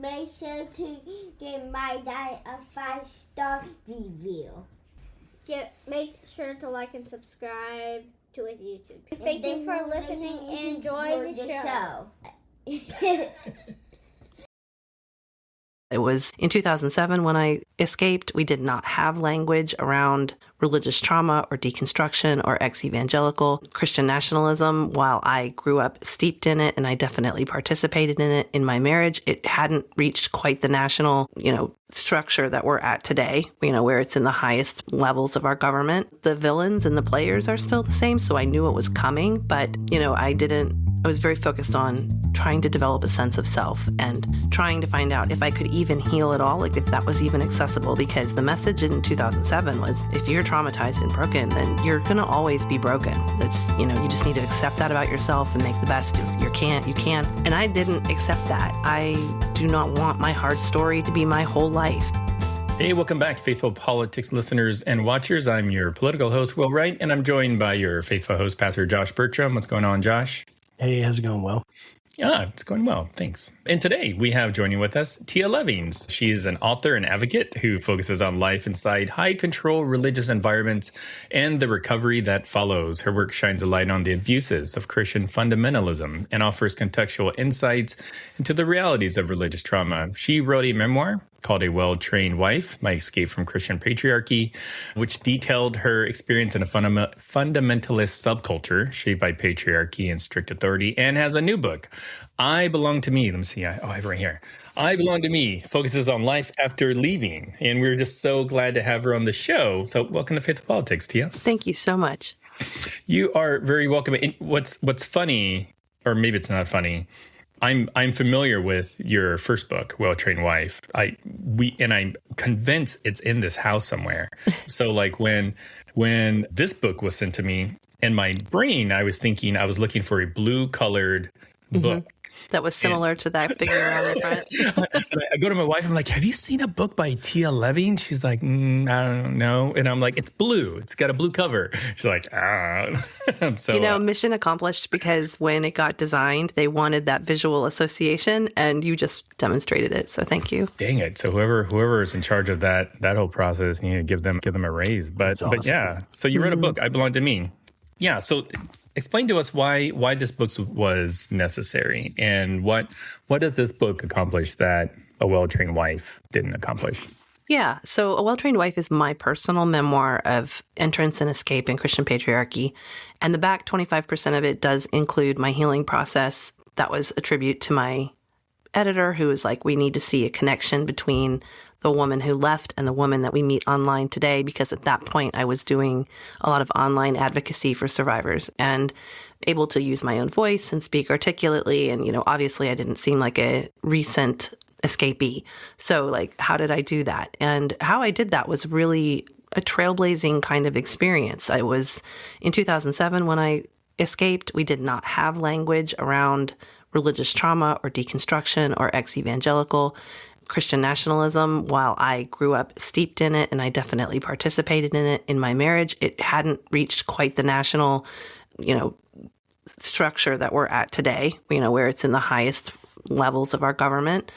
Make sure to give my dad a 5-star review. Make sure to like and subscribe to his YouTube. Thank you for listening and enjoy the show. It was in 2007 when I escaped. We did not have language around religious trauma or deconstruction or ex-evangelical Christian nationalism. While I grew up steeped in it and I definitely participated in it in my marriage, it hadn't reached quite the national, structure that we're at today, where it's in the highest levels of our government. The villains and the players are still the same, so I knew it was coming, but, I was very focused on trying to develop a sense of self and trying to find out if I could even heal at all, if that was even accessible, because the message in 2007 was, if you're traumatized and broken, then you're going to always be broken. That's, you just need to accept that about yourself and make the best. If you can. And I didn't accept that. I do not want my hard story to be my whole life. Hey, welcome back, Faithful Politics listeners and watchers. I'm your political host, Will Wright, and I'm joined by your faithful host, Pastor Josh Bertram. What's going on, Josh? Hey, how's it going, Will? Yeah, it's going well. Thanks. And today we have joining with us Tia Levings. She is an author and advocate who focuses on life inside high control religious environments and the recovery that follows. Her work shines a light on the abuses of Christian fundamentalism and offers contextual insights into the realities of religious trauma. She wrote a memoir called A Well-Trained Wife, My Escape from Christian Patriarchy, which detailed her experience in a fundamentalist subculture shaped by patriarchy and strict authority, and has a new book, I Belong to Me. Let me see. I have it right here. I Belong to Me focuses on life after leaving, and we're just so glad to have her on the show. So welcome to Faithful Politics, Tia. Thank you so much. You are very welcome. And what's funny, or maybe it's not funny, I'm familiar with your first book, Well-Trained Wife. I'm convinced it's in this house somewhere. So when this book was sent to me, in my brain, I was looking for a blue colored book. That was similar to that figure on the front. I go to my wife, I'm like, have you seen a book by Tia Levings? She's like, I don't know. And I'm like, it's blue. It's got a blue cover. She's like, So, mission accomplished, because when it got designed, they wanted that visual association and you just demonstrated it. So thank you. Dang it. So whoever is in charge of that whole process, you need to give them a raise. But yeah, so you wrote a book, I Belong to Me. Yeah. So explain to us why this book was necessary, and what does this book accomplish that A Well-Trained Wife didn't accomplish? Yeah. So A Well-Trained Wife is my personal memoir of entrance and escape in Christian patriarchy. And the back 25% of it does include my healing process. That was a tribute to my editor, who was like, we need to see a connection between the woman who left and the woman that we meet online today, because at that point I was doing a lot of online advocacy for survivors and able to use my own voice and speak articulately. And, obviously I didn't seem like a recent escapee. So how did I do that? And how I did that was really a trailblazing kind of experience. I was in 2007 when I escaped. We did not have language around religious trauma or deconstruction or ex-evangelical Christian nationalism. While I grew up steeped in it and I definitely participated in it in my marriage, it hadn't reached quite the national, structure that we're at today, where it's in the highest levels of our government.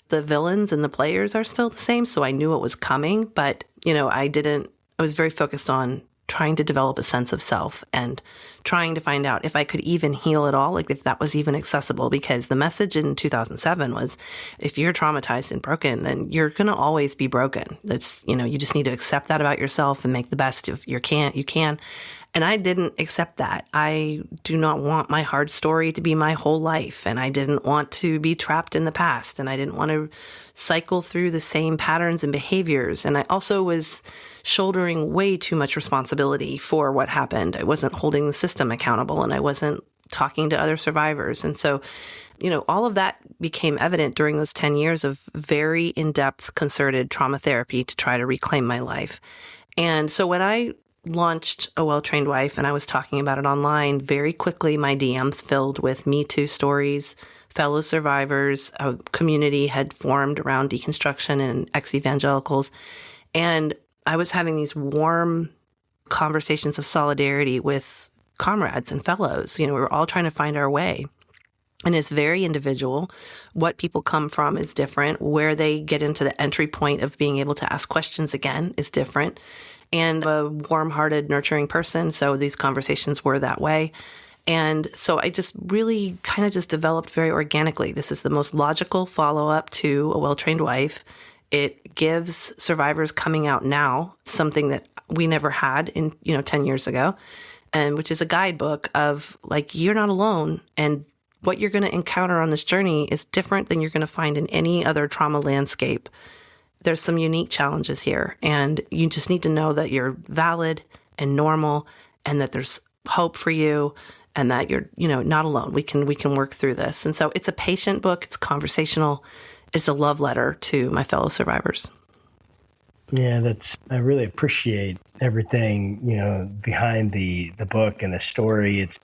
The villains and the players are still the same, so I knew it was coming, but, I was very focused on trying to develop a sense of self and trying to find out if I could even heal at all, if that was even accessible, because the message in 2007 was, if you're traumatized and broken, then you're going to always be broken. That's, you just need to accept that about yourself and make the best. If you can. And I didn't accept that. I do not want my hard story to be my whole life. And I didn't want to be trapped in the past. And I didn't want to cycle through the same patterns and behaviors. And I also was shouldering way too much responsibility for what happened. I wasn't holding the system accountable, and I wasn't talking to other survivors. And so, all of that became evident during those 10 years of very in-depth concerted trauma therapy to try to reclaim my life. And so when I launched A Well-Trained Wife and I was talking about it online, very quickly my DMs filled with Me Too stories, fellow survivors. A community had formed around deconstruction and ex-evangelicals. And I was having these warm conversations of solidarity with comrades and fellows. We were all trying to find our way. And it's very individual. What people come from is different. Where they get into the entry point of being able to ask questions again is different. And I'm a warm-hearted, nurturing person, so these conversations were that way. And so I just really kind of just developed very organically. This is the most logical follow-up to A Well-Trained Wife. It gives survivors coming out now something that we never had in 10 years ago, and which is a guidebook of like, you're not alone, and what you're going to encounter on this journey is different than you're going to find in any other trauma landscape. There's some unique challenges here, and you just need to know that you're valid and normal, and that there's hope for you, and that you're, not alone. We can work through this. And so it's a patient book. It's conversational. It's a love letter to my fellow survivors. Yeah, I really appreciate everything, behind the book and the story. It's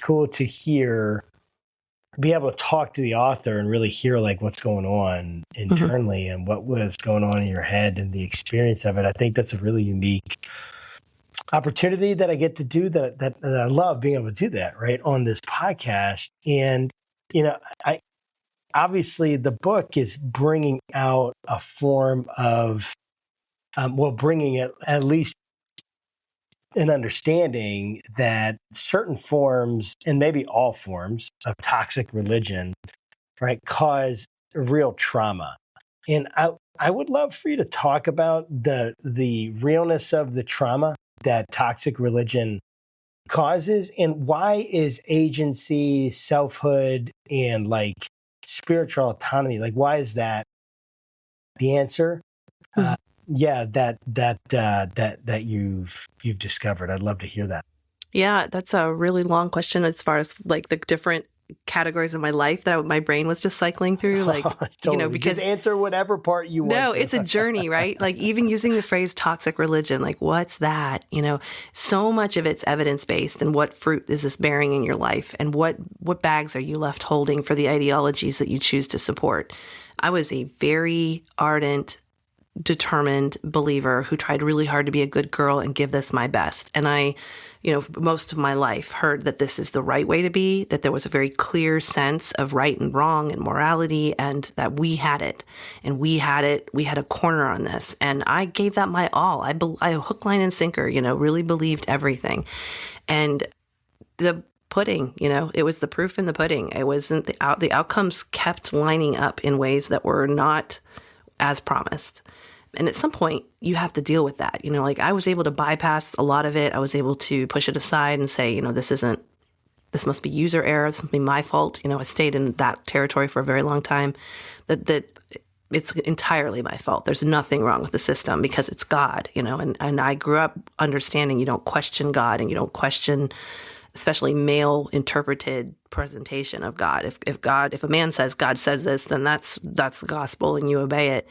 cool to be able to talk to the author and really hear like what's going on internally and what was going on in your head and the experience of it. I think that's a really unique opportunity that I get to do that I love being able to do that right on this podcast. And, I obviously the book is bringing out a form of, bringing it at least an understanding that certain forms, and maybe all forms of toxic religion, right, cause real trauma. And I would love for you to talk about the realness of the trauma that toxic religion causes, and why is agency, selfhood, and like spiritual autonomy, like why is that the answer? That you've discovered. I'd love to hear that. Yeah, that's a really long question as far as like the different categories of my life that my brain was just cycling through. Like, totally. Because just answer whatever part you want. No, it's a journey, right? Like even using the phrase toxic religion, like what's that? So much of it's evidence-based, and what fruit is this bearing in your life? And what bags are you left holding for the ideologies that you choose to support? I was a very ardent, determined believer who tried really hard to be a good girl and give this my best. And I, most of my life heard that this is the right way to be, that there was a very clear sense of right and wrong and morality, and that we had it. And we had a corner on this. And I gave that my all. I hook, line, and sinker, really believed everything. And the pudding, it was the proof in the pudding. It wasn't the outcomes kept lining up in ways that were not as promised. And at some point, you have to deal with that. Like I was able to bypass a lot of it. I was able to push it aside and say, this must be user error. This must be my fault. I stayed in that territory for a very long time. That it's entirely my fault. There's nothing wrong with the system because it's God, and I grew up understanding you don't question God, and you don't question especially male interpreted presentation of God. If a man says God says this, then that's the gospel and you obey it.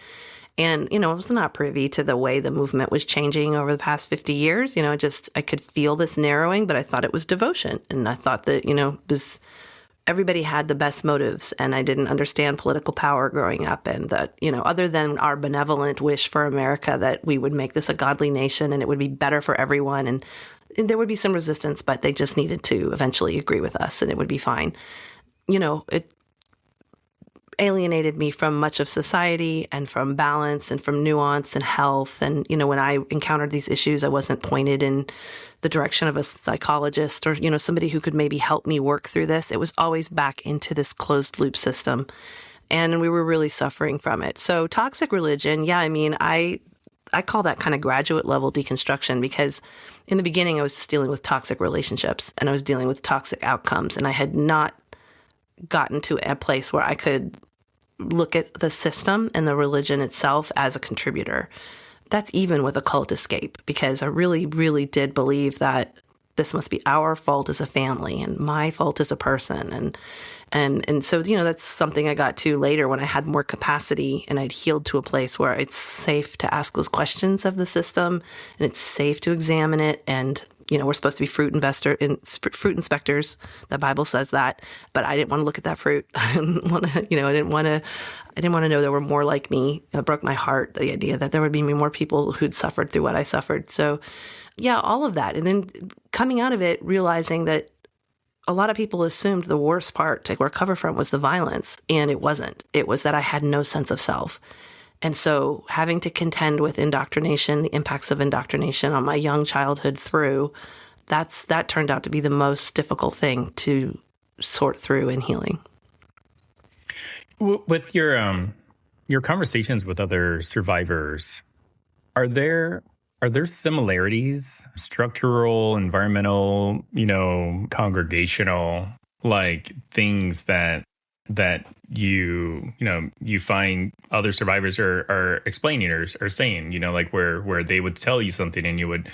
And, I was not privy to the way the movement was changing over the past 50 years. I could feel this narrowing, but I thought it was devotion. And I thought that, everybody had the best motives, and I didn't understand political power growing up, and that, other than our benevolent wish for America that we would make this a godly nation and it would be better for everyone. And there would be some resistance, but they just needed to eventually agree with us and it would be fine. It alienated me from much of society and from balance and from nuance and health. And, when I encountered these issues, I wasn't pointed in the direction of a psychologist or, somebody who could maybe help me work through this. It was always back into this closed loop system. And we were really suffering from it. So toxic religion, I call that kind of graduate level deconstruction, because in the beginning I was just dealing with toxic relationships and I was dealing with toxic outcomes, and I had not gotten to a place where I could look at the system and the religion itself as a contributor. That's even with occult escape, because I really, really did believe that this must be our fault as a family and my fault as a person. And so, that's something I got to later when I had more capacity and I'd healed to a place where it's safe to ask those questions of the system and it's safe to examine it. And, we're supposed to be fruit inspectors. The Bible says that, but I didn't want to look at that fruit. I didn't want to, I didn't want to know there were more like me. It broke my heart, the idea that there would be more people who'd suffered through what I suffered. So yeah, all of that. And then coming out of it, realizing that a lot of people assumed the worst part to recover from was the violence, and it wasn't. It was that I had no sense of self. And so having to contend with indoctrination, the impacts of indoctrination on my young childhood through, that turned out to be the most difficult thing to sort through in healing. With your conversations with other survivors, are there similarities, structural, environmental, congregational, like things that you find other survivors are explaining or saying, like where they would tell you something and you would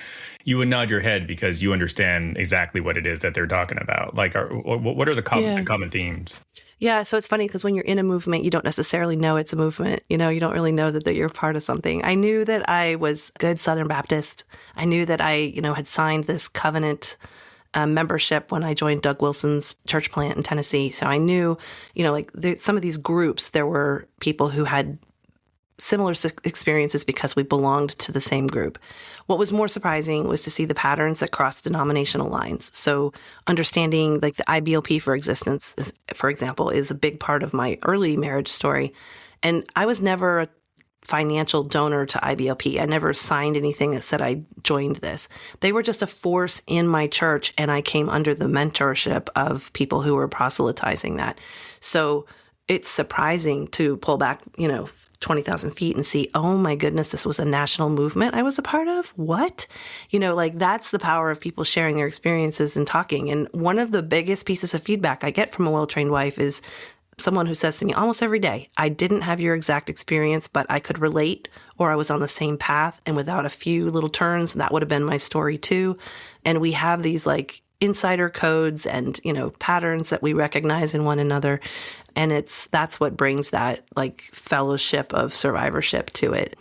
nod your head because you understand exactly what it is that they're talking about. Like, what are the common themes? Yeah, so it's funny because when you're in a movement, you don't necessarily know it's a movement. You don't really know that you're part of something. I knew that I was good Southern Baptist. I knew that I, had signed this covenant membership when I joined Doug Wilson's church plant in Tennessee. So I knew, some of these groups, there were people who had similar experiences because we belonged to the same group. What was more surprising was to see the patterns that crossed denominational lines. So understanding like the IBLP for example, is a big part of my early marriage story. And I was never a financial donor to IBLP. I never signed anything that said I joined this. They were just a force in my church, and I came under the mentorship of people who were proselytizing that. So it's surprising to pull back, 20,000 feet and see, oh my goodness, this was a national movement I was a part of. What? That's the power of people sharing their experiences and talking. And one of the biggest pieces of feedback I get from a well-trained wife is someone who says to me almost every day, I didn't have your exact experience, but I could relate, or I was on the same path. And without a few little turns, that would have been my story too. And we have these insider codes and, patterns that we recognize in one another. And that's what brings that fellowship of survivorship to it.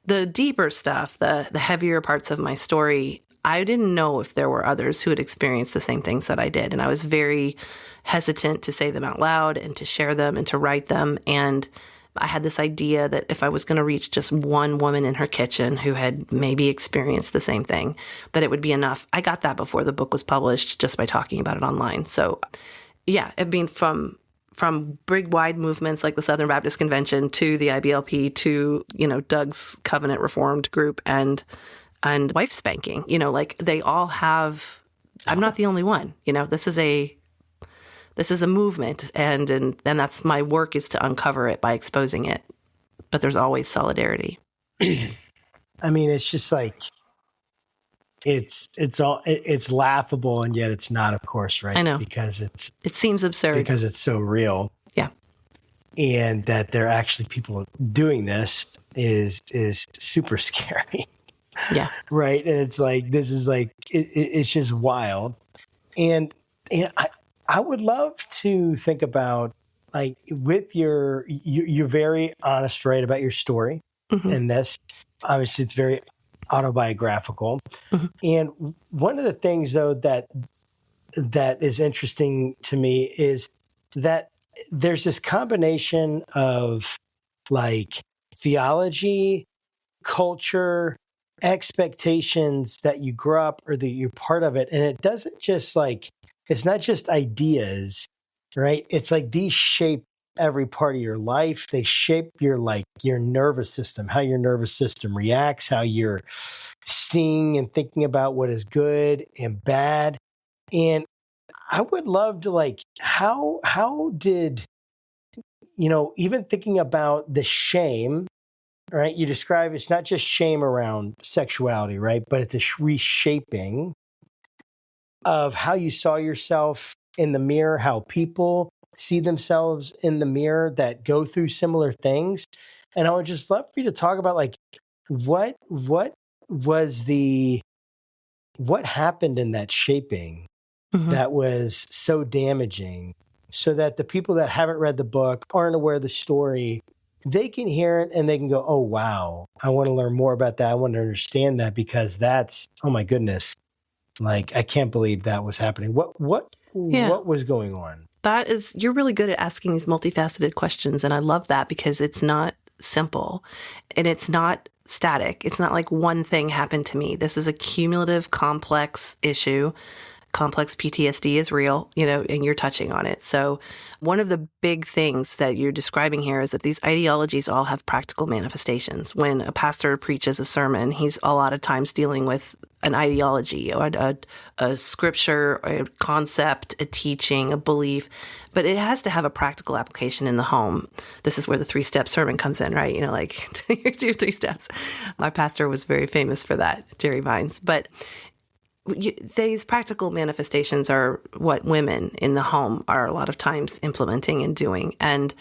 The deeper stuff, the heavier parts of my story, I didn't know if there were others who had experienced the same things that I did. And I was very hesitant to say them out loud and to share them and to write them. And I had this idea that if I was going to reach just one woman in her kitchen who had maybe experienced the same thing, that it would be enough. I got that before the book was published just by talking about it online. So yeah, from big wide movements like the Southern Baptist Convention to the IBLP to, Doug's Covenant Reformed group and wife spanking, they all have, I'm not the only one, this is a movement and that's my work, is to uncover it by exposing it. But there's always solidarity. I mean, it's just it's laughable, and yet it's not, of course, right? I know. Because it seems absurd. Because it's so real. Yeah. And that there are actually people doing this is super scary. Yeah. Right. And it's this is it's just wild. And I would love to think about with you're very honest, right, about your story. Mm-hmm. And this, obviously, it's very autobiographical. Mm-hmm. And one of the things, though, that is interesting to me is that there's this combination of theology, culture, expectations that you grew up or that you're part of it. And it doesn't just it's not just ideas, right? It's these shape every part of your life. They shape your nervous system, how your nervous system reacts, how you're seeing and thinking about what is good and bad. And I would love to how did, even thinking about the shame, right? You describe it's not just shame around sexuality, right? But it's a reshaping of how you saw yourself in the mirror, how people see themselves in the mirror that go through similar things. And I would just love for you to talk about what happened in that shaping mm-hmm. that was so damaging, so that the people that haven't read the book, aren't aware of the story, they can hear it and they can go, oh, wow, I want to learn more about that. I want to understand that, because that's, oh my goodness. I can't believe that was happening. What was going on? You're really good at asking these multifaceted questions. And I love that, because it's not simple and it's not static. It's not one thing happened to me. This is a cumulative, complex issue complex PTSD is real, and you're touching on it. So one of the big things that you're describing here is that these ideologies all have practical manifestations. When a pastor preaches a sermon, he's a lot of times dealing with an ideology or a scripture, or a concept, a teaching, a belief, but it has to have a practical application in the home. This is where the 3-step sermon comes in, right? Here's your 3 steps. My pastor was very famous for that, Jerry Vines. But these practical manifestations are what women in the home are a lot of times implementing and doing, and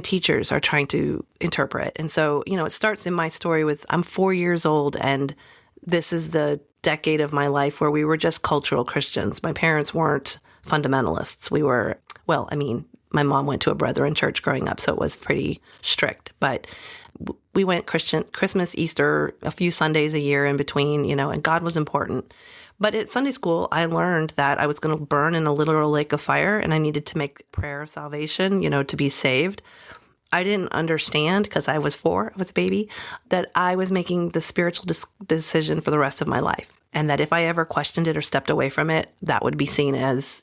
teachers are trying to interpret. And so, it starts in my story with, I'm 4 years old, and this is the decade of my life where we were just cultural Christians. My parents weren't fundamentalists. We were, my mom went to a Brethren church growing up, so it was pretty strict. But we went Christmas, Easter, a few Sundays a year in between, and God was important. But at Sunday school, I learned that I was going to burn in a literal lake of fire, and I needed to make prayer of salvation, to be saved. I didn't understand, because I was 4, I was a baby, that I was making the spiritual decision for the rest of my life. And that if I ever questioned it or stepped away from it, that would be seen as,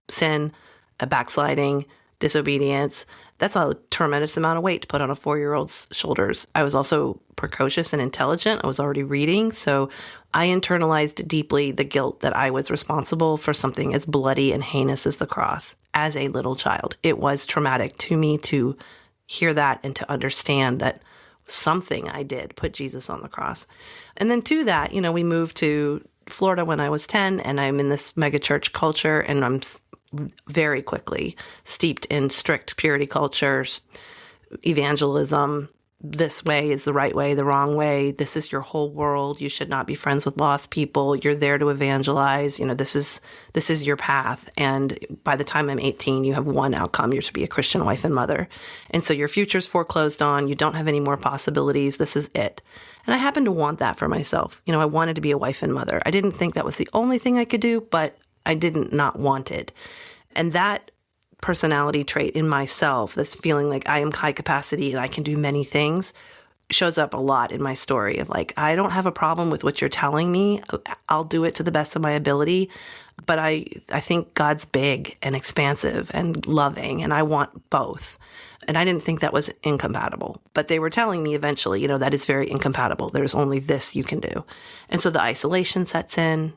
sin, a backsliding, disobedience. That's a tremendous amount of weight to put on a 4-year-old's shoulders. I was also precocious and intelligent. I was already reading. So I internalized deeply the guilt that I was responsible for something as bloody and heinous as the cross as a little child. It was traumatic to me to hear that and to understand that something I did put Jesus on the cross. And then to that, we moved to Florida when I was 10, and I'm in this mega church culture, and I'm very quickly steeped in strict purity cultures, evangelism. This way is the right way, the wrong way. This is your whole world. You should not be friends with lost people. You're there to evangelize. This is your path. And by the time I'm 18, you have one outcome. You're to be a Christian wife and mother. And so your future's foreclosed on. You don't have any more possibilities. This is it. And I happen to want that for myself. I wanted to be a wife and mother. I didn't think that was the only thing I could do, but I didn't not want it. And that personality trait in myself, this feeling like I am high capacity and I can do many things, shows up a lot in my story of I don't have a problem with what you're telling me. I'll do it to the best of my ability. But I think God's big and expansive and loving, and I want both. And I didn't think that was incompatible. But they were telling me eventually, that is very incompatible. There's only this you can do. And so the isolation sets in.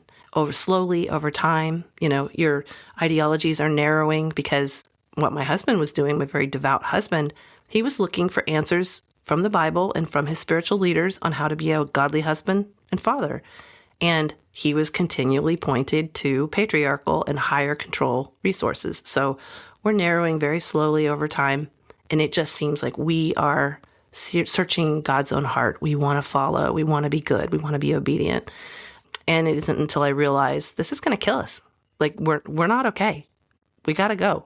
Slowly over time, your ideologies are narrowing, because what my husband was doing, my very devout husband, he was looking for answers from the Bible and from his spiritual leaders on how to be a godly husband and father. And he was continually pointed to patriarchal and higher control resources. So we're narrowing very slowly over time. And it just seems like we are searching God's own heart. We want to follow. We want to be good. We want to be obedient. And it isn't until I realized this is going to kill us. We're not okay. We got to go.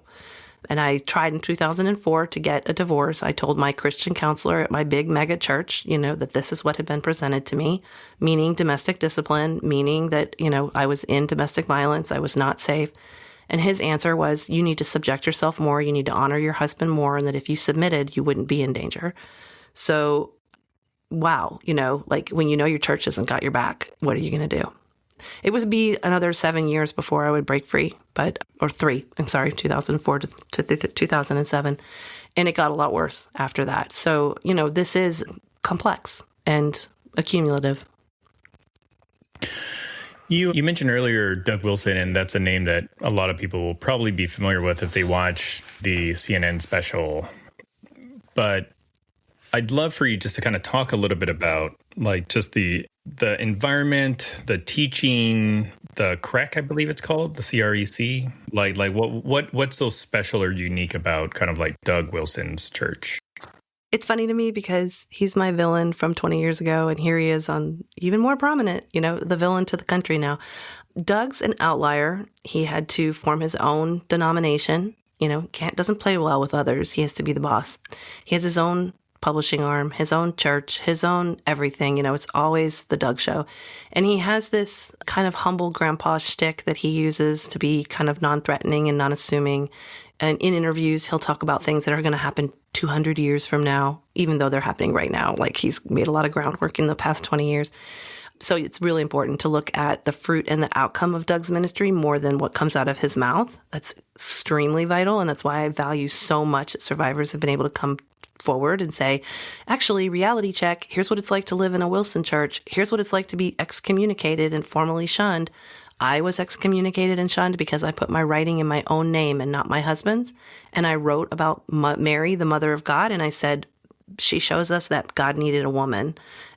And I tried in 2004 to get a divorce. I told my Christian counselor at my big mega church, that this is what had been presented to me, meaning domestic discipline, meaning that, I was in domestic violence. I was not safe. And his answer was, you need to subject yourself more. You need to honor your husband more. And that if you submitted, you wouldn't be in danger. So wow, when your church hasn't got your back, what are you going to do? It would be another 7 years before I would break free, 2004 to 2007. And it got a lot worse after that. So, this is complex and accumulative. You mentioned earlier Doug Wilson, and that's a name that a lot of people will probably be familiar with if they watch the CNN special. But I'd love for you just to kind of talk a little bit about just the environment, the teaching, the CREC, I believe it's called, the CREC. What's so special or unique about kind of Doug Wilson's church? It's funny to me because he's my villain from 20 years ago, and here he is on even more prominent, the villain to the country now. Doug's an outlier. He had to form his own denomination, doesn't play well with others. He has to be the boss. He has his own publishing arm, his own church, his own everything. It's always the Doug show. And he has this kind of humble grandpa shtick that he uses to be kind of non-threatening and non-assuming. And in interviews, he'll talk about things that are going to happen 200 years from now, even though they're happening right now. He's made a lot of groundwork in the past 20 years. So it's really important to look at the fruit and the outcome of Doug's ministry more than what comes out of his mouth. That's extremely vital. And that's why I value so much that survivors have been able to come forward and say, actually, reality check, here's what it's like to live in a Wilson church. Here's what it's like to be excommunicated and formally shunned. I was excommunicated and shunned because I put my writing in my own name and not my husband's. And I wrote about Mary, the mother of God, and I said, she shows us that God needed a woman.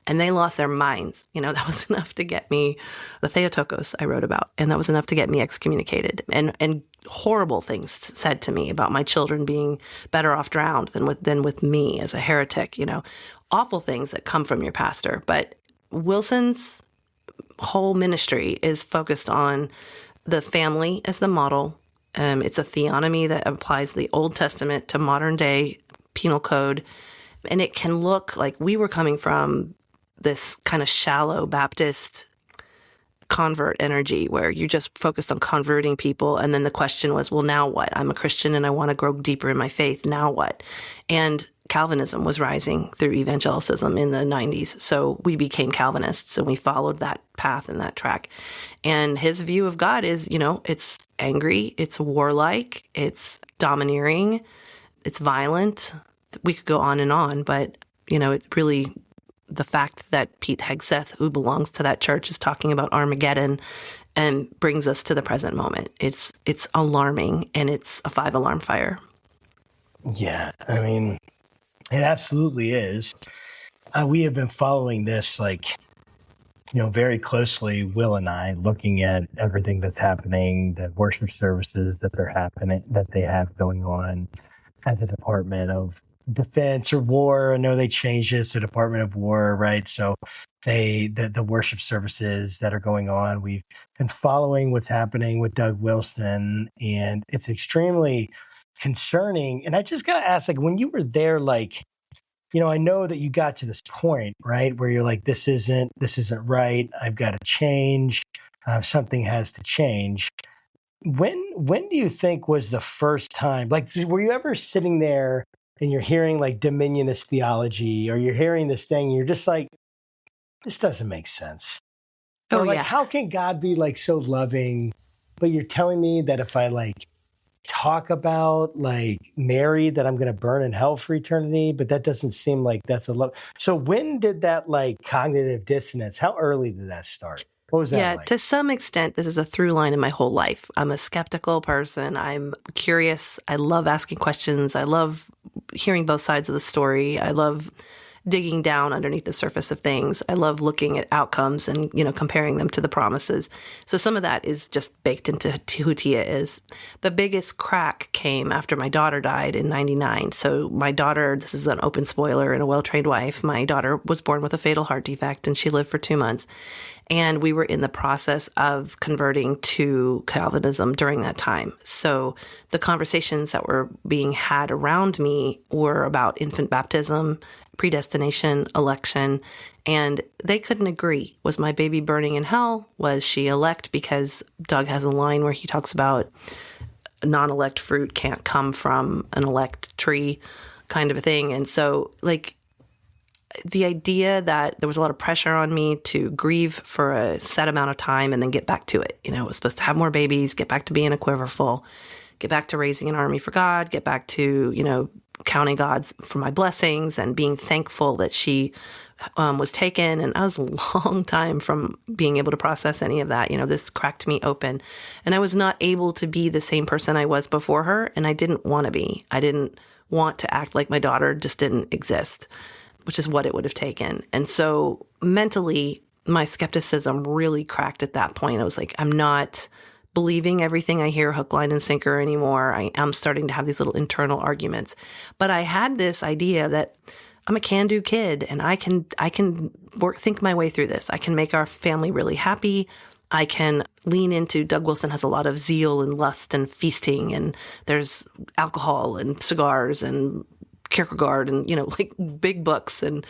And they lost their minds. That was enough to get me, the Theotokos I wrote about, and that was enough to get me excommunicated. And horrible things said to me about my children being better off drowned than with me as a heretic, awful things that come from your pastor. But Wilson's whole ministry is focused on the family as the model. It's a theonomy that applies the Old Testament to modern day penal code. And it can look like we were coming from this kind of shallow Baptist convert energy where you just focused on converting people. And then the question was, well, now what? I'm a Christian and I want to grow deeper in my faith. Now what? And Calvinism was rising through evangelicism in the 90s. So we became Calvinists and we followed that path and that track. And his view of God is, it's angry, it's warlike, it's domineering, it's violent. We could go on, but, it really, the fact that Pete Hegseth, who belongs to that church, is talking about Armageddon and brings us to the present moment. It's alarming, and it's a 5-alarm fire. Yeah, I mean, it absolutely is. We have been following this, very closely, Will and I, looking at everything that's happening, the worship services that they have going on at the Department of Defense or War. I know they changed it to Department of War, right? So the worship services that are going on, we've been following what's happening with Doug Wilson, and it's extremely concerning. And I just got to ask, when you were there, I know that you got to this point, right, where you're like, this isn't right. I've got to change. Something has to change. When do you think was the first time? Were you ever sitting there and you're hearing dominionist theology, or you're hearing this thing, and you're just like, this doesn't make sense? Oh, or yeah. How can God be so loving, but you're telling me that if I talk about Mary, that I'm going to burn in hell for eternity, but that doesn't seem like that's a love. So when did that cognitive dissonance, how early did that start? What was that Yeah, like? to some extent, this is a through line in my whole life. I'm a skeptical person. I'm curious. I love asking questions. I love hearing both sides of the story. I love digging down underneath the surface of things. I love looking at outcomes and, comparing them to the promises. So some of that is just baked into who Tia is. The biggest crack came after my daughter died in 99. So my daughter, this is an open spoiler and a well-trained wife, my daughter was born with a fatal heart defect and she lived for 2 months. And we were in the process of converting to Calvinism during that time. So the conversations that were being had around me were about infant baptism, predestination, election, and they couldn't agree. Was my baby burning in hell? Was she elect? Because Doug has a line where he talks about non-elect fruit can't come from an elect tree kind of a thing. And so the idea that there was a lot of pressure on me to grieve for a set amount of time and then get back to it. I was supposed to have more babies, get back to being a quiver full, get back to raising an army for God, get back to, counting God for my blessings and being thankful that she was taken. And I was a long time from being able to process any of that. This cracked me open and I was not able to be the same person I was before her. And I didn't want to be. I didn't want to act like my daughter just didn't exist, which is what it would have taken. And so mentally, my skepticism really cracked at that point. I was like, I'm not believing everything I hear hook, line, and sinker anymore. I am starting to have these little internal arguments. But I had this idea that I'm a can-do kid and I can think my way through this. I can make our family really happy. I can lean into, Doug Wilson has a lot of zeal and lust and feasting, and there's alcohol and cigars and Kierkegaard and, big books. And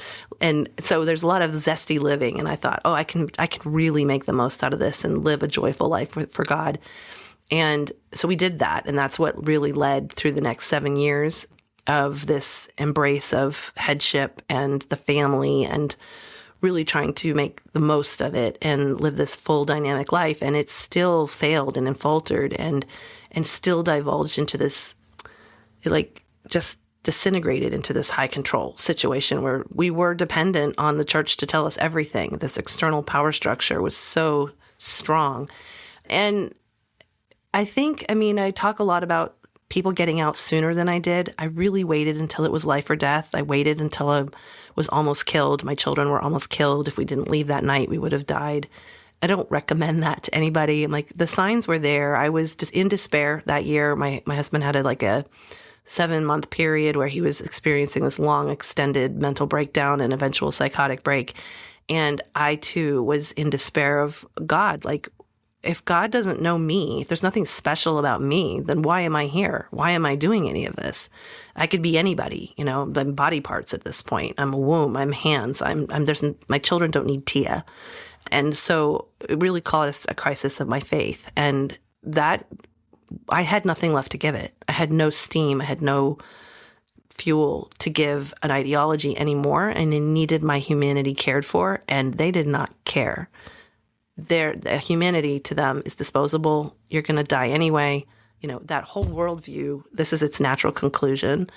so there's a lot of zesty living. And I thought, I can really make the most out of this and live a joyful life for God. And so we did that. And that's what really led through the next 7 years of this embrace of headship and the family and really trying to make the most of it and live this full dynamic life. And it still failed and faltered and still divulged into this, like, just disintegrated into this high control situation where we were dependent on the church to tell us everything. This external power structure was so strong. And I talk a lot about people getting out sooner than I did. I really waited until it was life or death. I waited until I was almost killed. My children were almost killed. If we didn't leave that night, we would have died. I don't recommend that to anybody. I'm like, the signs were there. I was just in despair that year. My husband had a 7-month period where he was experiencing this long, extended mental breakdown and eventual psychotic break. And I, too, was in despair of God. Like, if God doesn't know me, if there's nothing special about me, then why am I here? Why am I doing any of this? I could be anybody, I'm body parts at this point. I'm a womb, I'm hands, my children don't need Tia. And so it really caused a crisis of my faith. And that, I had nothing left to give it. I had no steam. I had no fuel to give an ideology anymore. And it needed my humanity cared for. And they did not care. Their humanity to them is disposable. You're going to die anyway. That whole worldview, this is its natural conclusion.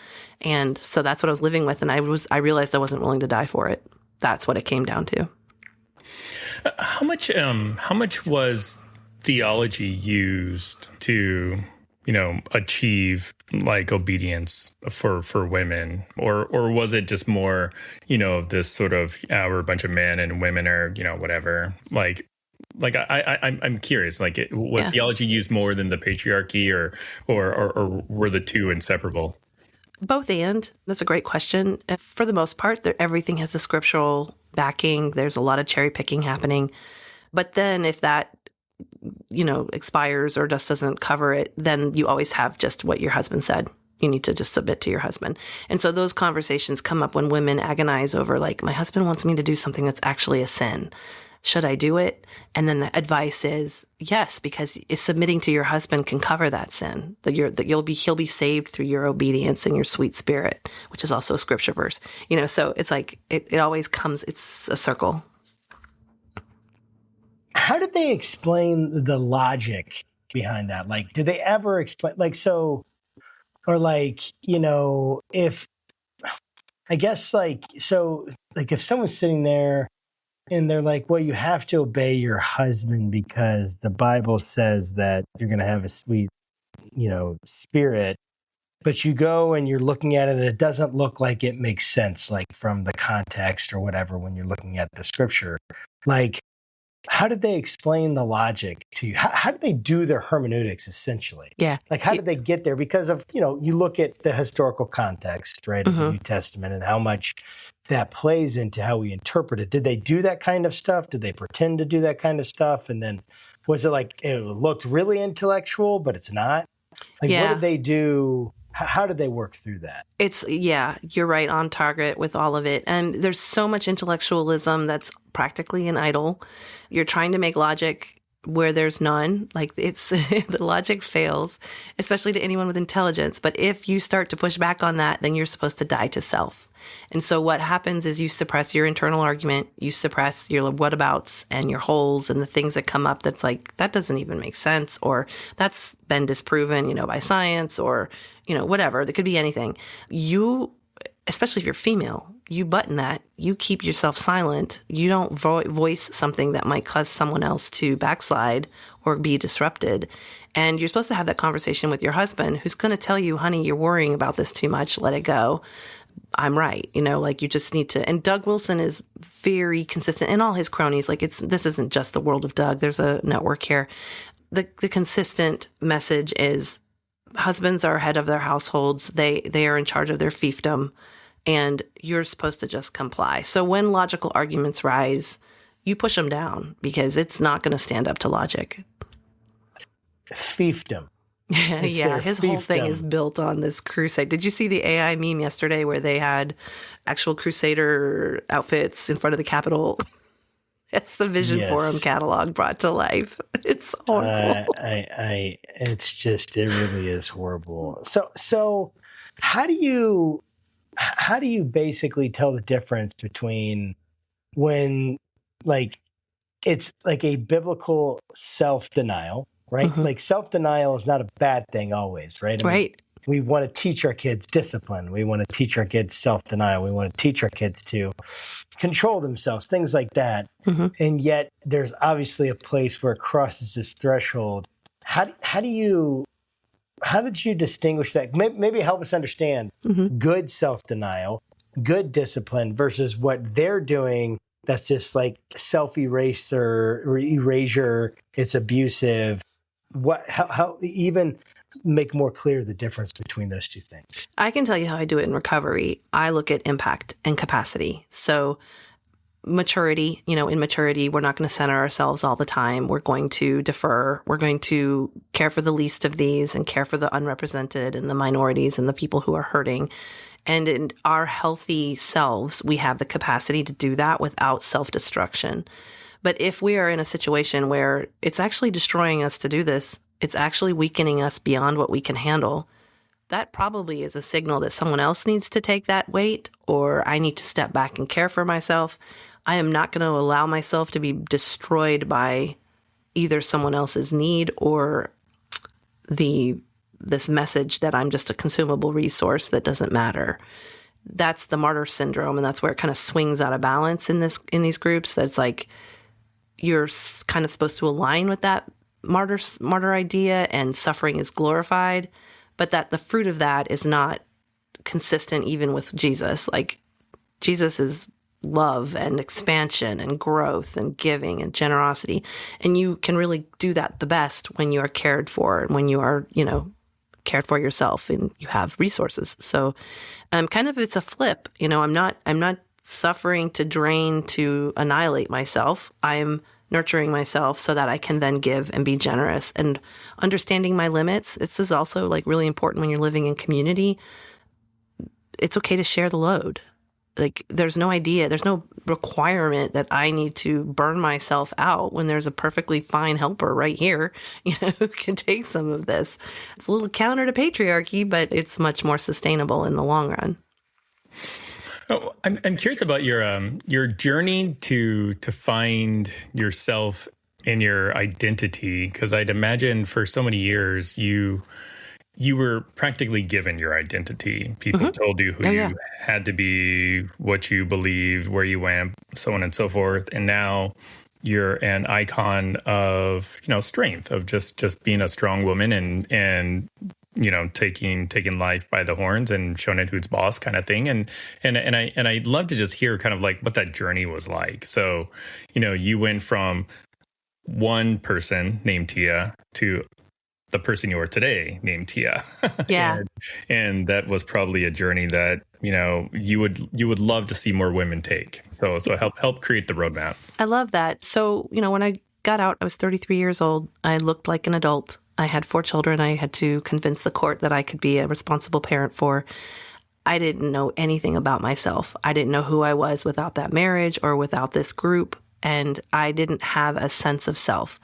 And so that's what I was living with. And I realized I wasn't willing to die for it. That's what it came down to. How much was theology used to, achieve like obedience for women, or was it just more, this sort of we're a bunch of men and women are, whatever, I'm curious, was theology used more than the patriarchy, or were the two inseparable? Both and. That's a great question. For the most part, everything has a scriptural backing. There's a lot of cherry picking happening. But then if that, expires or just doesn't cover it, then you always have just what your husband said. You need to just submit to your husband. And so those conversations come up when women agonize over, my husband wants me to do something that's actually a sin. Should I do it? And then the advice is yes, because submitting to your husband can cover that sin. He'll be saved through your obedience and your sweet spirit, which is also a scripture verse. So it's it always comes. It's a circle. How did they explain the logic behind that? Did they ever explain? If if someone's sitting there and they're like, well, you have to obey your husband because the Bible says that you're going to have a sweet, spirit. But you go and you're looking at it and it doesn't look like it makes sense, from the context or whatever, when you're looking at the scripture. How did they explain the logic to you? How did they do their hermeneutics, essentially? Yeah. How did they get there? Because of, you look at the historical context, right, of the New Testament and how much that plays into how we interpret it. Did they do that kind of stuff? Did they pretend to do that kind of stuff? And then was it it looked really intellectual, but it's not? What did they do? How did they work through that? You're right on target with all of it. And there's so much intellectualism that's practically an idol. You're trying to make logic where there's none. The logic fails, especially to anyone with intelligence. But if you start to push back on that, then you're supposed to die to self. And so what happens is you suppress your internal argument, you suppress your whatabouts and your holes and the things that come up that's that doesn't even make sense, or that's been disproven, by science, or, whatever. That could be anything. You, especially if you're female, you button that. You keep yourself silent. You don't voice something that might cause someone else to backslide or be disrupted. And you're supposed to have that conversation with your husband, who's going to tell you, honey, you're worrying about this too much. Let it go. I'm right. You just need to. And Doug Wilson is very consistent in all his cronies. This isn't just the world of Doug. There's a network here. The consistent message is husbands are head of their households. They are in charge of their fiefdom, and you're supposed to just comply. So when logical arguments rise, you push them down because it's not going to stand up to logic. Fiefdom. Yeah, his whole thing is built on this crusade. Did you see the AI meme yesterday where they had actual crusader outfits in front of the Capitol? It's the Vision Forum catalog brought to life. It's horrible. It really is horrible. So how do you basically tell the difference between when like it's like a biblical self-denial, right? Mhm. Like self-denial is not a bad thing always, right? I mean, Right. we want to teach our kids discipline. We want to teach our kids self-denial. We want to teach our kids to control themselves, things like that. Mhm. And yet there's obviously a place where it crosses this threshold. How did you distinguish that? Maybe help us understand Mhm. good self-denial, good discipline versus what they're doing that's just like self-eraser or erasure. It's abusive. How even make more clear the difference between those two things? I can tell you how I do it in recovery. I look at impact and capacity. So maturity, in maturity, we're not going to center ourselves all the time. We're going to defer. We're going to care for the least of these and care for the unrepresented and the minorities and the people who are hurting. And in our healthy selves, we have the capacity to do that without self-destruction. But if we are in a situation where it's actually destroying us to do this, it's actually weakening us beyond what we can handle, that probably is a signal that someone else needs to take that weight, or I need to step back and care for myself. I am not going to allow myself to be destroyed by either someone else's need or this message that I'm just a consumable resource that doesn't matter. That's the martyr syndrome, and that's where it kind of swings out of balance in these groups. That's like you're kind of supposed to align with that martyr idea, and suffering is glorified, but that the fruit of that is not consistent even with Jesus. Like Jesus is love and expansion and growth and giving and generosity, and you can really do that the best when you are cared for and when you are, cared for yourself and you have resources. So, kind of it's a flip. I'm not suffering to drain to annihilate myself. I'm nurturing myself so that I can then give and be generous and understanding my limits. This is also like really important when you're living in community. It's okay to share the load. Like there's no requirement that I need to burn myself out when there's a perfectly fine helper right here, who can take some of this. It's a little counter to patriarchy, but it's much more sustainable in the long run. Oh, I'm curious about your journey to find yourself in your identity, because I'd imagine for so many years you were practically given your identity. People told you who you had to be, what you believed, where you went, so on and so forth. And now you're an icon of strength, of just being a strong woman and taking life by the horns and showing it who's boss kind of thing. And I'd love to just hear kind of like what that journey was like. So, you went from one person named Tia to the person you are today named Tia. Yeah. and that was probably a journey that, you would love to see more women take. So help create the roadmap. I love that. So, when I got out, I was 33 years old. I looked like an adult. I had 4 children. I had to convince the court that I could be a responsible parent for. I didn't know anything about myself. I didn't know who I was without that marriage or without this group. And I didn't have a sense of self.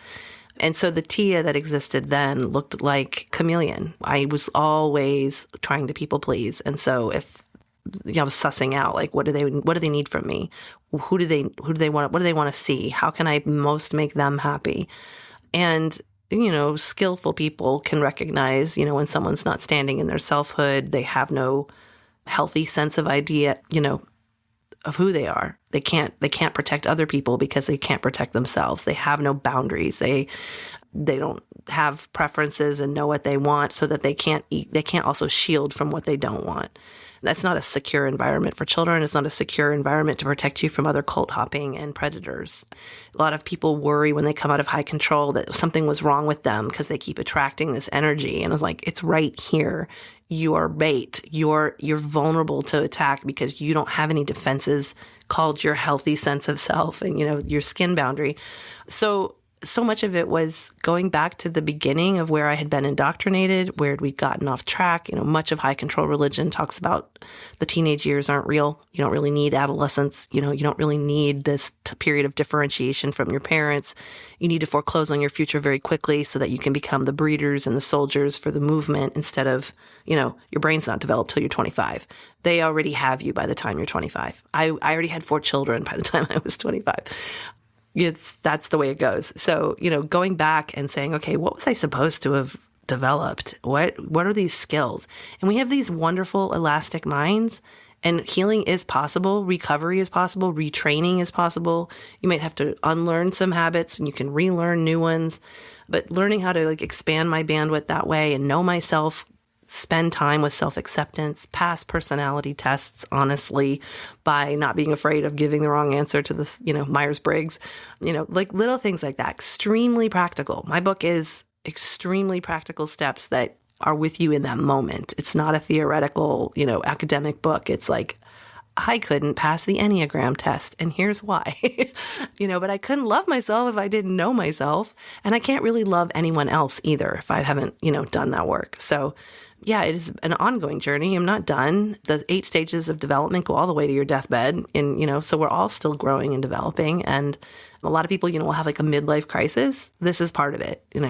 And so the Tia that existed then looked like chameleon. I was always trying to people please. And so if I was sussing out, like, what do they need from me? Who do they want? What do they want to see? How can I most make them happy? And, skillful people can recognize, when someone's not standing in their selfhood, they have no healthy sense of idea, of who they are. They can't protect other people because they can't protect themselves. They have no boundaries. They don't have preferences and know what they want, so that they can't also shield from what they don't want. That's not a secure environment for children. It's not a secure environment to protect you from other cult hopping and predators. A lot of people worry when they come out of high control that something was wrong with them because they keep attracting this energy. And it's like, it's right here. You are bait. You're vulnerable to attack because you don't have any defenses called your healthy sense of self and, your skin boundary. So so much of it was going back to the beginning of where I had been indoctrinated, where we'd gotten off track. Much of high control religion talks about the teenage years aren't real. You don't really need adolescence. You don't really need this period of differentiation from your parents. You need to foreclose on your future very quickly so that you can become the breeders and the soldiers for the movement instead of, your brain's not developed till you're 25. They already have you by the time you're 25. I already had 4 children by the time I was 25. That's the way it goes. So, going back and saying, okay, what was I supposed to have developed? What are these skills? And we have these wonderful elastic minds, and healing is possible. Recovery is possible. Retraining is possible. You might have to unlearn some habits and you can relearn new ones, but learning how to expand my bandwidth that way and know myself, spend time with self-acceptance, pass personality tests, honestly, by not being afraid of giving the wrong answer to this, Myers-Briggs, little things like that. Extremely practical. My book is extremely practical steps that are with you in that moment. It's not a theoretical, academic book. It's like, I couldn't pass the Enneagram test, and here's why. But I couldn't love myself if I didn't know myself, and I can't really love anyone else either if I haven't, done that work. So yeah, it is an ongoing journey. I'm not done. The 8 stages of development go all the way to your deathbed. And, so we're all still growing and developing. And a lot of people, will have a midlife crisis. This is part of it. They're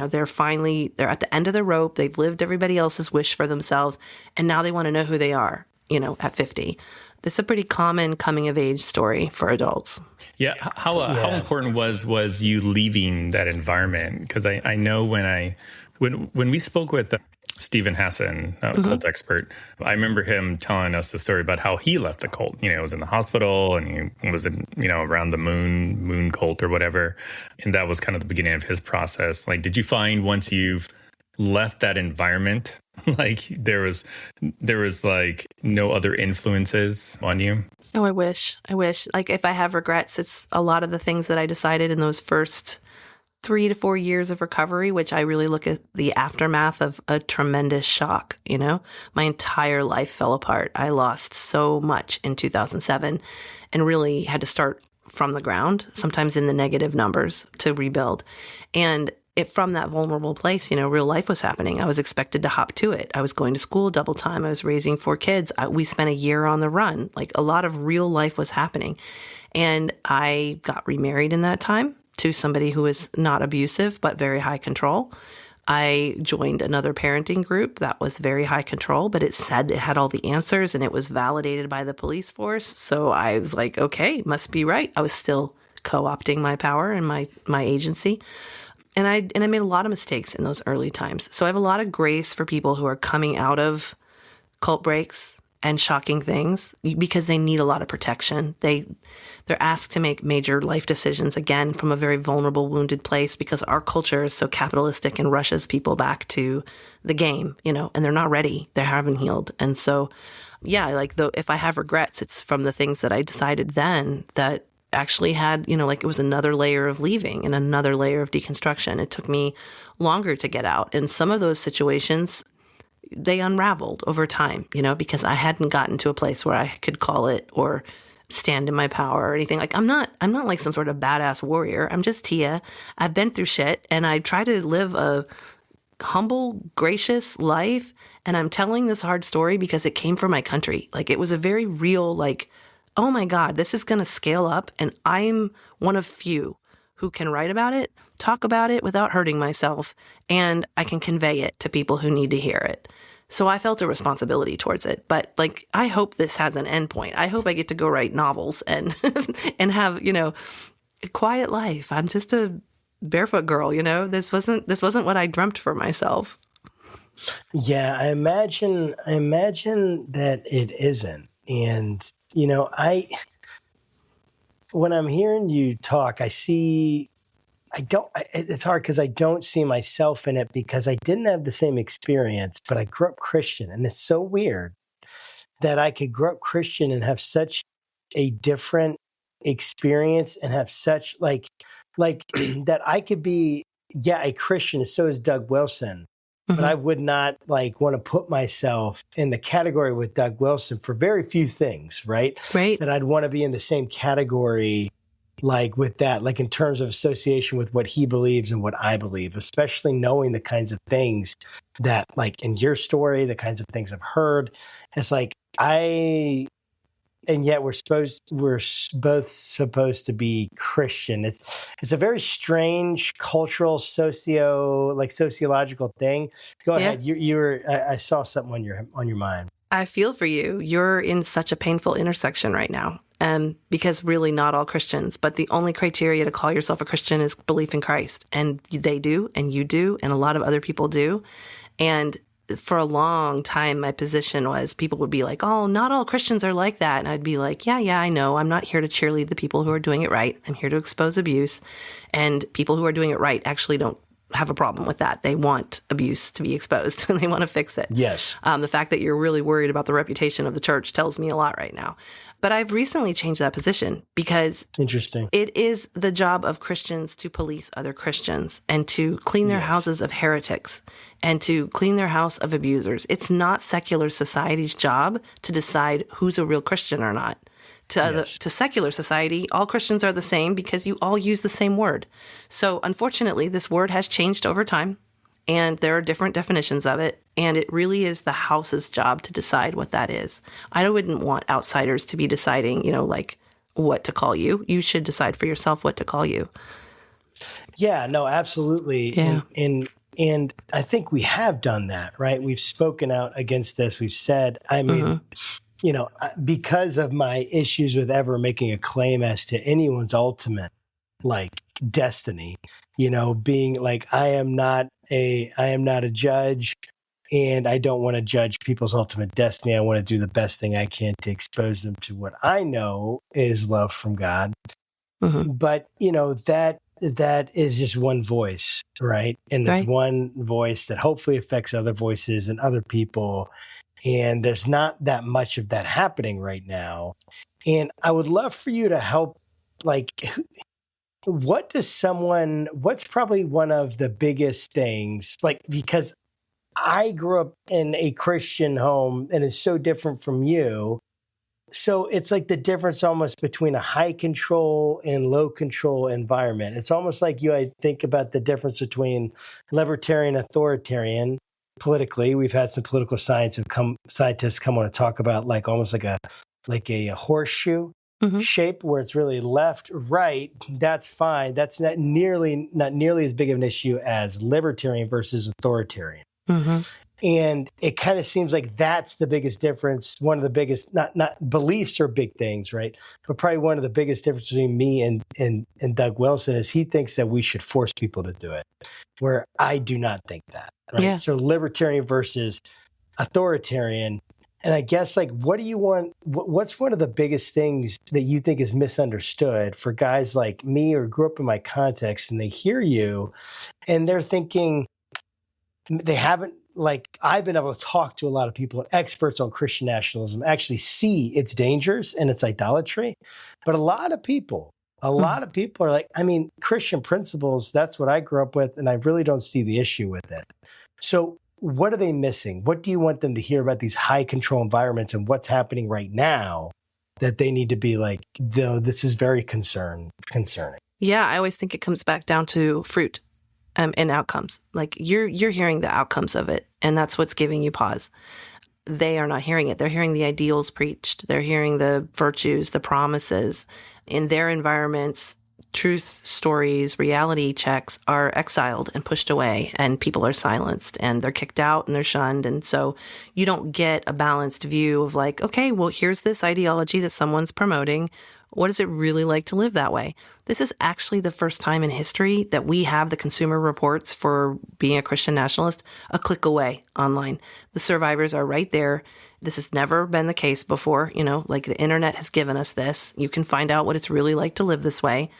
at the end of the rope. They've lived everybody else's wish for themselves. And now they want to know who they are, at 50. This is a pretty common coming of age story for adults. Yeah. How important was you leaving that environment? Because I know when we spoke with Stephen Hassan, a cult expert, I remember him telling us the story about how he left the cult. He was in the hospital and he was in, around the moon cult or whatever. And that was kind of the beginning of his process. Did you find once you've left that environment, there was no other influences on you? Oh, I wish. If I have regrets, it's a lot of the things that I decided in those first 3 to 4 years of recovery, which I really look at the aftermath of a tremendous shock. My entire life fell apart. I lost so much in 2007 and really had to start from the ground, sometimes in the negative numbers, to rebuild. And from that vulnerable place, real life was happening. I was expected to hop to it. I was going to school double time. I was raising 4 kids. We spent a year on the run. A lot of real life was happening. And I got remarried in that time to somebody who was not abusive, but very high control. I joined another parenting group that was very high control, but it said it had all the answers and it was validated by the police force. So I was like, okay, must be right. I was still co-opting my power and my agency. And I made a lot of mistakes in those early times. So I have a lot of grace for people who are coming out of cult breaks and shocking things because they need a lot of protection. They're asked to make major life decisions, again, from a very vulnerable, wounded place because our culture is so capitalistic and rushes people back to the game, and they're not ready. They haven't healed. And so, yeah, if I have regrets, it's from the things that I decided then that actually had, it was another layer of leaving and another layer of deconstruction. It took me longer to get out. And some of those situations, they unraveled over time, because I hadn't gotten to a place where I could call it or stand in my power or anything. I'm not like some sort of badass warrior. I'm just Tia. I've been through shit and I try to live a humble, gracious life. And I'm telling this hard story because it came from my country. It was a very real, oh my God, this is going to scale up. And I'm one of few who can write about it, talk about it without hurting myself, and I can convey it to people who need to hear it. So I felt a responsibility towards it. But I hope this has an endpoint. I hope I get to go write novels and and have, a quiet life. I'm just a barefoot girl, This wasn't what I dreamt for myself. Yeah, I imagine that it isn't. And, when I'm hearing you talk, it's hard because I don't see myself in it because I didn't have the same experience, but I grew up Christian. And it's so weird that I could grow up Christian and have such a different experience and have such like that I could be, a Christian. So is Doug Wilson. But I would not want to put myself in the category with Doug Wilson for very few things, right? Right. That I'd want to be in the same category like with that, like in terms of association with what he believes and what I believe, especially knowing the kinds of things that, like in your story, the kinds of things I've heard. It's like and yet we're both supposed to be Christian. It's a very strange cultural sociological thing. Go ahead. You were I saw something on your mind. I feel for you. You're in such a painful intersection right now. Because really not all Christians, but the only criteria to call yourself a Christian is belief in Christ. And they do, and you do, and a lot of other people do. And for a long time, my position was people would be like, oh, not all Christians are like that. And I'd be like, yeah, I know. I'm not here to cheerlead the people who are doing it right. I'm here to expose abuse. And people who are doing it right actually don't have a problem with that. They want abuse to be exposed and they want to fix it. Yes. The fact that you're really worried about the reputation of the church tells me a lot right now. But I've recently changed that position because interesting. It is the job of Christians to police other Christians and to clean their houses of heretics and to clean their house of abusers. It's not secular society's job to decide who's a real Christian or not. To secular society, all Christians are the same because you all use the same word. So unfortunately, this word has changed over time, and there are different definitions of it, and it really is the house's job to decide what that is. I wouldn't want outsiders to be deciding, like what to call you. You should decide for yourself what to call you. Yeah, no, absolutely. Yeah. And I think we have done that, right? We've spoken out against this. We've said, because of my issues with ever making a claim as to anyone's ultimate, like, destiny, being like, I am not a judge, and I don't want to judge people's ultimate destiny. I want to do the best thing I can to expose them to what I know is love from God. Mm-hmm. But, that is just one voice, right? And it's one voice that hopefully affects other voices and other people. And there's not that much of that happening right now. And I would love for you to help, like, what's probably one of the biggest things, like, because I grew up in a Christian home and it's so different from you. So it's like the difference almost between a high control and low control environment. It's almost like I think about the difference between libertarian, authoritarian. Politically, we've had some political scientists come on to talk about almost like a horseshoe shape where it's really left, right. That's fine. That's not nearly as big of an issue as libertarian versus authoritarian. Mm-hmm. And it kind of seems like that's the biggest difference. One of the biggest, not beliefs are big things, right? But probably one of the biggest differences between me and Doug Wilson is he thinks that we should force people to do it, where I do not think that. Right? Yeah. So libertarian versus authoritarian. And I guess, what do you want? What's one of the biggest things that you think is misunderstood for guys like me or grew up in my context and they hear you and they're thinking they haven't, I've been able to talk to a lot of people, experts on Christian nationalism, actually see its dangers and its idolatry. But a lot of people are like, Christian principles, that's what I grew up with, and I really don't see the issue with it. So what are they missing? What do you want them to hear about these high control environments and what's happening right now that they need to be like, no, this is very concerning? Yeah, I always think it comes back down to fruit. And outcomes. You're hearing the outcomes of it, and that's what's giving you pause. They are not hearing it. They're hearing the ideals preached. They're hearing the virtues, the promises. In their environments, truth stories, reality checks are exiled and pushed away, and people are silenced, and they're kicked out, and they're shunned. And so you don't get a balanced view of okay, well, here's this ideology that someone's promoting. What is it really like to live that way? This is actually the first time in history that we have the consumer reports for being a Christian nationalist a click away online. The survivors are right there. This has never been the case before. The internet has given us this. You can find out what it's really like to live this way.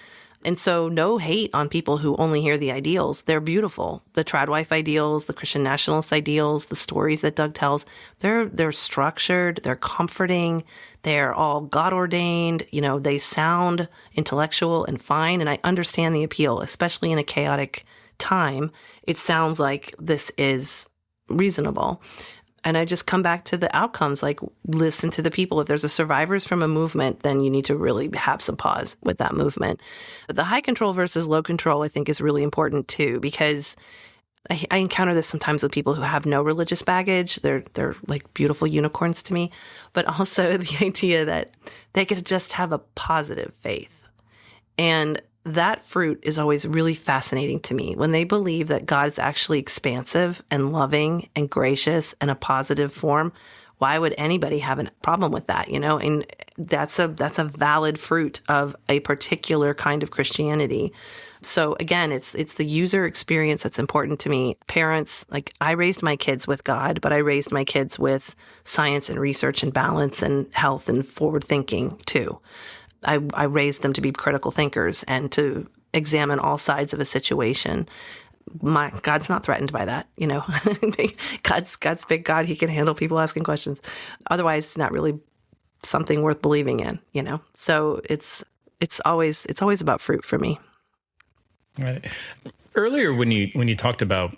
And so no hate on people who only hear the ideals. They're beautiful. The tradwife ideals, the Christian nationalist ideals, the stories that Doug tells, they're structured, they're comforting, they're all God-ordained, they sound intellectual and fine. And I understand the appeal, especially in a chaotic time. It sounds like this is reasonable. And I just come back to the outcomes, like listen to the people. If there's a survivors from a movement, then you need to really have some pause with that movement. But the high control versus low control, I think, is really important too, because I encounter this sometimes with people who have no religious baggage. They're like beautiful unicorns to me, but also the idea that they could just have a positive faith. And that fruit is always really fascinating to me when they believe that God is actually expansive and loving and gracious and a positive form. Why would anybody have a problem with that? And that's a valid fruit of a particular kind of Christianity. So again, it's the user experience that's important to me. Parents, like I raised my kids with God, but I raised my kids with science and research and balance and health and forward thinking too. I raised them to be critical thinkers and to examine all sides of a situation. God's not threatened by that, God's big God. He can handle people asking questions. Otherwise, it's not really something worth believing in, So it's always about fruit for me. Right. Earlier, when you talked about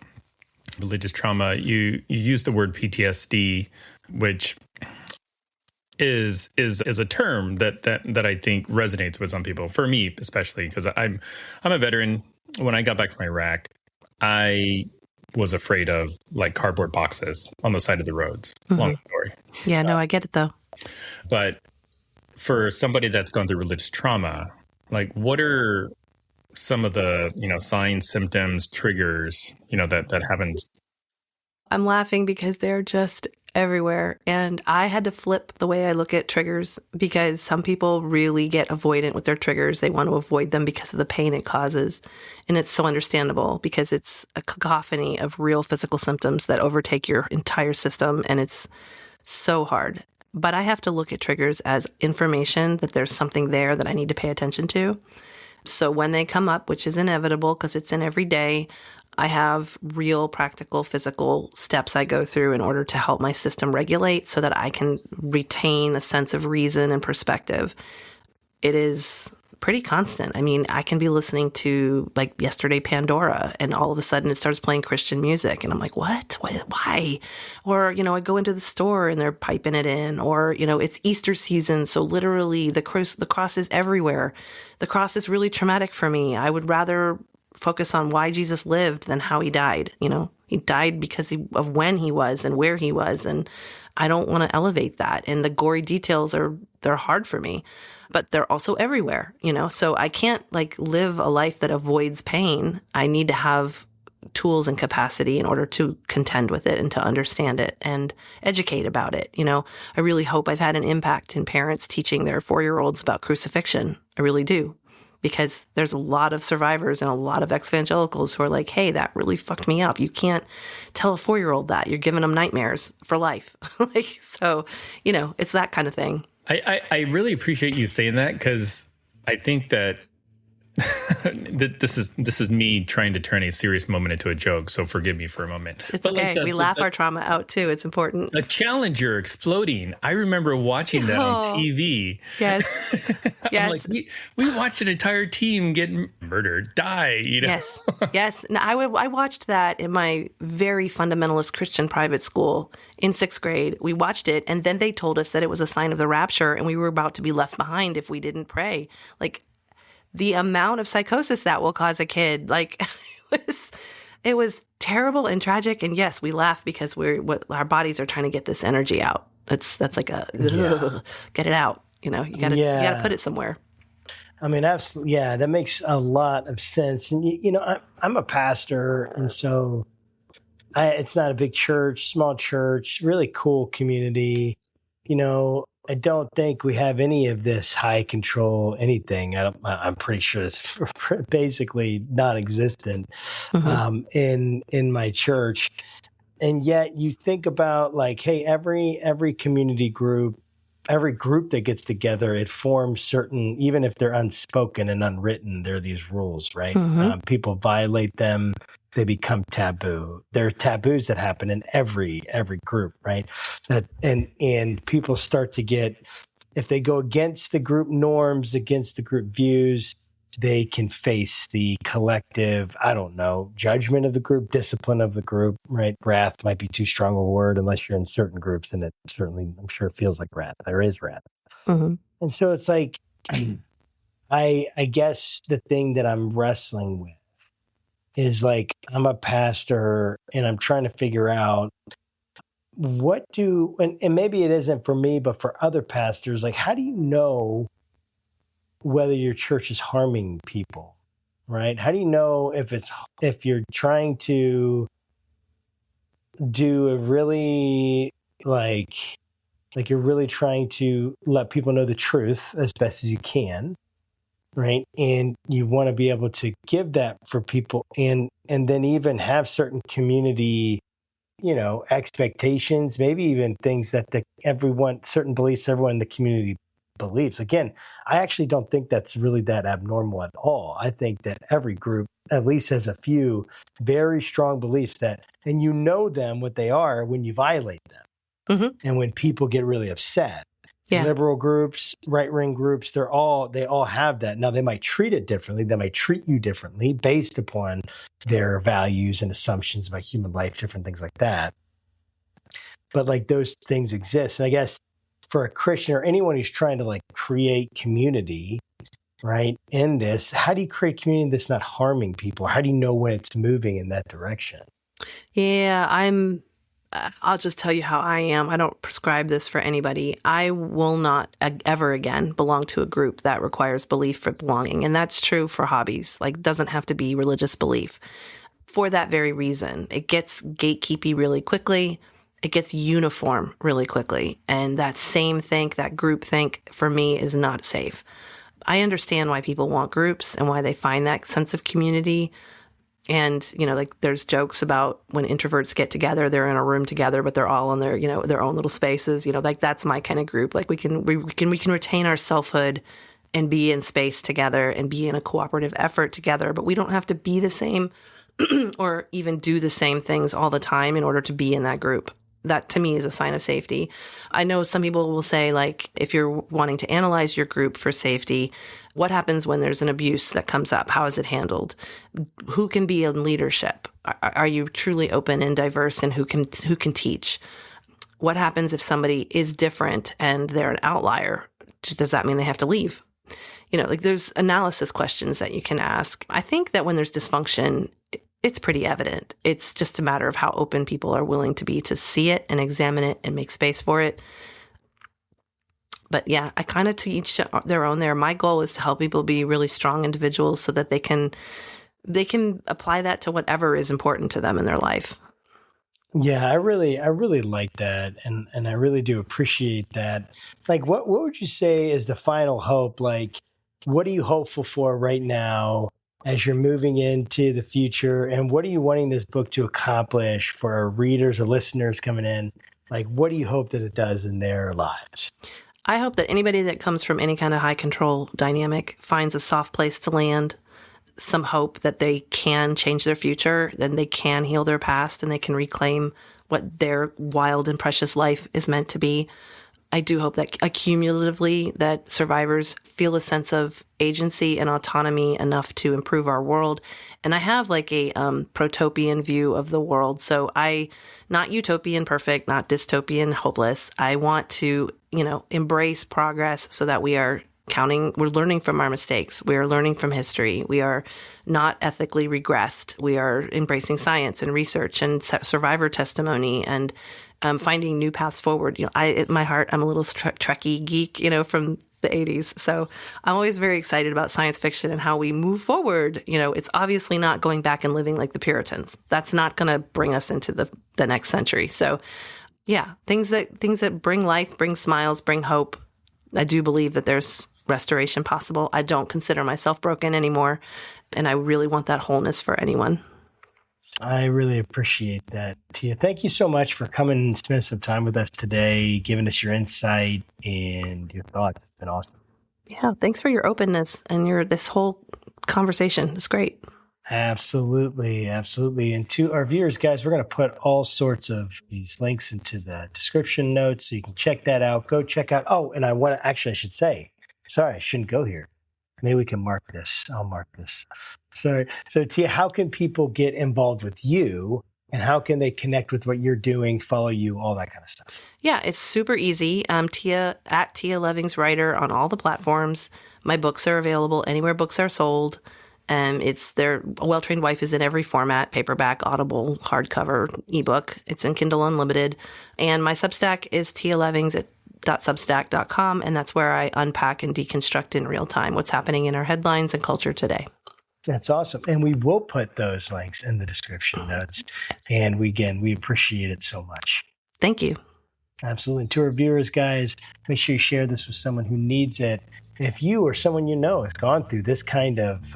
religious trauma, you used the word PTSD, which is a term that I think resonates with some people. For me, especially because I'm a veteran. When I got back from Iraq, I was afraid of like cardboard boxes on the side of the roads. Mm-hmm. Long story. Yeah, no, I get it though. But for somebody that's gone through religious trauma, like what are some of the signs, symptoms, triggers that haven't? I'm laughing because they're just everywhere. And I had to flip the way I look at triggers because some people really get avoidant with their triggers. They want to avoid them because of the pain it causes. And it's so understandable because it's a cacophony of real physical symptoms that overtake your entire system. And it's so hard. But I have to look at triggers as information that there's something there that I need to pay attention to. So when they come up, which is inevitable because it's in every day, I have real practical physical steps I go through in order to help my system regulate so that I can retain a sense of reason and perspective. It is pretty constant. I mean, I can be listening to like yesterday Pandora and all of a sudden it starts playing Christian music and I'm like, what? Why? Or, I go into the store and they're piping it in or, it's Easter season. So literally the cross is everywhere. The cross is really traumatic for me. I would rather focus on why Jesus lived than how he died. He died because of when he was and where he was. And I don't want to elevate that. And the gory details they're hard for me, but they're also everywhere, so I can't like live a life that avoids pain. I need to have tools and capacity in order to contend with it and to understand it and educate about it. I really hope I've had an impact in parents teaching their 4-year-olds about crucifixion. I really do. Because there's a lot of survivors and a lot of evangelicals who are like, hey, that really fucked me up. You can't tell a 4-year-old that. You're giving them nightmares for life. So, it's that kind of thing. I really appreciate you saying that because I think that this is me trying to turn a serious moment into a joke. So forgive me for a moment. It's okay. We laugh our trauma out too. It's important. A Challenger exploding. I remember watching that on TV. Yes. Yes. I'm like, we watched an entire team get murdered, die. Yes. Yes. Now, I watched that in my very fundamentalist Christian private school in 6th grade. We watched it, and then they told us that it was a sign of the rapture, and we were about to be left behind if we didn't pray. Like, the amount of psychosis that will cause a kid, like it was terrible and tragic. And yes, we laugh because our bodies are trying to get this energy out. That's like get it out. You gotta put it somewhere. I mean, absolutely. Yeah, that makes a lot of sense. And I'm a pastor, and so it's not a big church, small church, really cool community. I don't think we have any of this high control anything. I'm pretty sure it's basically non-existent in my church. And yet you think about like, hey, every community group, every group that gets together, it forms certain, even if they're unspoken and unwritten, there are these rules, right? Mm-hmm. People violate them. They become taboo. There are taboos that happen in every group, right? And people start to get, if they go against the group norms, against the group views, they can face the collective, I don't know, judgment of the group, discipline of the group, right? Wrath might be too strong a word unless you're in certain groups, and it certainly, I'm sure, feels like wrath. There is wrath. Mm-hmm. And so it's like, I guess the thing that I'm wrestling with is like, I'm a pastor and I'm trying to figure out and maybe it isn't for me, but for other pastors, like, how do you know whether your church is harming people, right? How do you know if you're trying to do a really like you're really trying to let people know the truth as best as you can, right? And you want to be able to give that for people and then even have certain community, expectations, maybe even things that certain beliefs everyone in the community believes. Again, I actually don't think that's really that abnormal at all. I think that every group at least has a few very strong beliefs and you know them, what they are, when you violate them. Mm-hmm. And when people get really upset. Yeah. Liberal groups, right-wing groups, they all have that. Now, they might treat it differently. They might treat you differently based upon their values and assumptions about human life, different things like that. But like those things exist. And I guess for a Christian or anyone who's trying to like create community, right, in this, how do you create community that's not harming people? How do you know when it's moving in that direction? Yeah, I'll just tell you how I am. I don't prescribe this for anybody. I will not ever again belong to a group that requires belief for belonging. And that's true for hobbies. Like, doesn't have to be religious belief. For that very reason, it gets gatekeepy really quickly. It gets uniform really quickly. And that group think for me is not safe. I understand why people want groups and why they find that sense of community. And, like there's jokes about when introverts get together, they're in a room together, but they're all in their, their own little spaces, like that's my kind of group. Like we can retain our selfhood and be in space together and be in a cooperative effort together, but we don't have to be the same or even do the same things all the time in order to be in that group. That to me is a sign of safety. I know some people will say, like, if you're wanting to analyze your group for safety, what happens when there's an abuse that comes up? How is it handled? Who can be in leadership? Are you truly open and diverse, and who can teach? What happens if somebody is different and they're an outlier? Does that mean they have to leave? Like there's analysis questions that you can ask. I think that when there's dysfunction, it's pretty evident. It's just a matter of how open people are willing to be to see it and examine it and make space for it. But yeah, I kind of to each their own there. My goal is to help people be really strong individuals so that they can apply that to whatever is important to them in their life. Yeah, I really like that. And I really do appreciate that. Like, what would you say is the final hope? Like, what are you hopeful for right now as you're moving into the future? And what are you wanting this book to accomplish for our readers or listeners coming in? Like, what do you hope that it does in their lives? I hope that anybody that comes from any kind of high control dynamic finds a soft place to land, some hope that they can change their future, then they can heal their past, and they can reclaim what their wild and precious life is meant to be. I do hope that accumulatively that survivors feel a sense of agency and autonomy enough to improve our world. And I have like a protopian view of the world. So not utopian perfect, not dystopian hopeless. I want to, embrace progress so that we're learning from our mistakes. We are learning from history. We are not ethically regressed. We are embracing science and research and survivor testimony and finding new paths forward. At my heart, I'm a little Trekkie geek, from the 80s. So I'm always very excited about science fiction and how we move forward. It's obviously not going back and living like the Puritans. That's not going to bring us into the next century. So yeah, things that bring life, bring smiles, bring hope. I do believe that there's restoration possible. I don't consider myself broken anymore. And I really want that wholeness for anyone. I really appreciate that, Tia. Thank you so much for coming and spending some time with us today, giving us your insight and your thoughts. It's been awesome. Yeah, thanks for your openness and this whole conversation. It's great. Absolutely. Absolutely. And to our viewers, guys, we're going to put all sorts of these links into the description notes so you can check that out. Go check out. Oh, and I should say, sorry, I shouldn't go here. Maybe we can mark this. I'll mark this. So Tia, how can people get involved with you, and how can they connect with what you're doing, follow you, all that kind of stuff? Yeah, it's super easy. Tia at Tia Levings Writer on all the platforms. My books are available anywhere books are sold. A Well-Trained Wife is in every format: paperback, Audible, hardcover, ebook. It's in Kindle Unlimited. And my Substack is tialevings.substack.com, and that's where I unpack and deconstruct in real time what's happening in our headlines and culture today. That's awesome. And we will put those links in the description notes. And we appreciate it so much. Thank you. Absolutely. And to our viewers, guys, make sure you share this with someone who needs it. If you or someone you know has gone through this kind of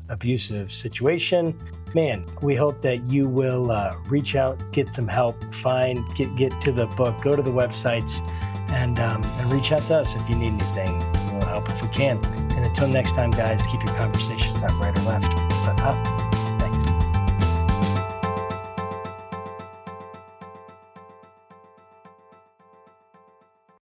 abusive situation, man, we hope that you will reach out, get some help, get to the book, go to the websites, and reach out to us if you need anything. We'll help if we can. And until next time, guys, keep your conversations not right or left, but up.